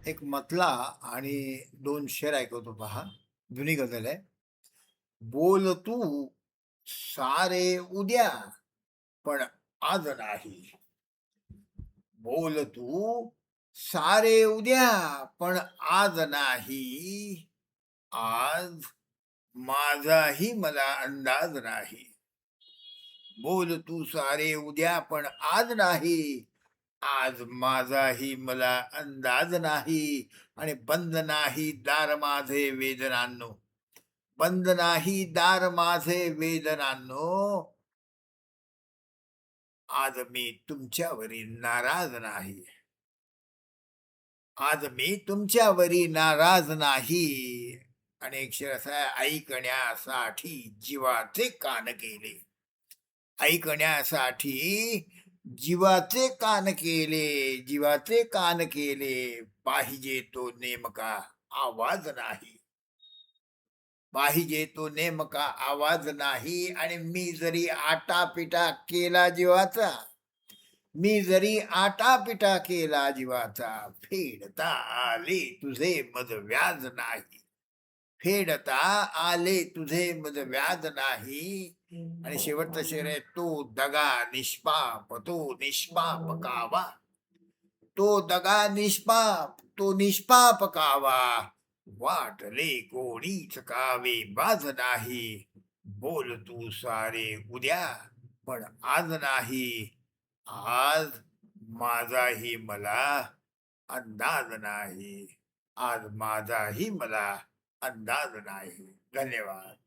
एक मतला आणि दोन शेर ऐकवतो पहा. जुनी गझल आहे. बोल तू सारे उद्या, पण आज नाही. बोल तू सारे उद्या, पण आज नाही. आज माझाही मला अंदाज नाही. बोल तू सारे उद्या, पण आज नाही. आज माझाही मला अंदाज नाही. आणि बंद नाही दार माझे वेदनांनो. बंद नाही दार माझे वेदनांनो. आज मी तुमच्यावरी नाराज नाही. आज मी तुमच्यावरी नाराज नाही. आणि एक शेर असा आहे, ऐकण्यासाठी जीवाचे कान केले. ऐकण्यासाठी जीवाचे कान केले. जीवाचे कान केले. पाहिजे तो नेमका आवाज नाही. पाहिजे तो नेमका आवाज नाही. आणि मी जरी आटापिटा केला जीवाचा, मी जरी आटापिटा केला जीवाचा, फेडता आले तुझे मज व्याज नाही. फेडता आले तुझे मज व्याज नाही. आणि शेवटचा शेर आहे, तो दगा निष्पाप, तो निष्पाप कावा. तो दगा निष्पाप, तो निष्पाप कावा. वाटले कोणीच कावे बाज नाही. बोल तू सारे उद्या, पण आज नाही. आज माझाही मला अंदाज नाही. आज माझाही मला अंदाज नाही. धन्यवाद.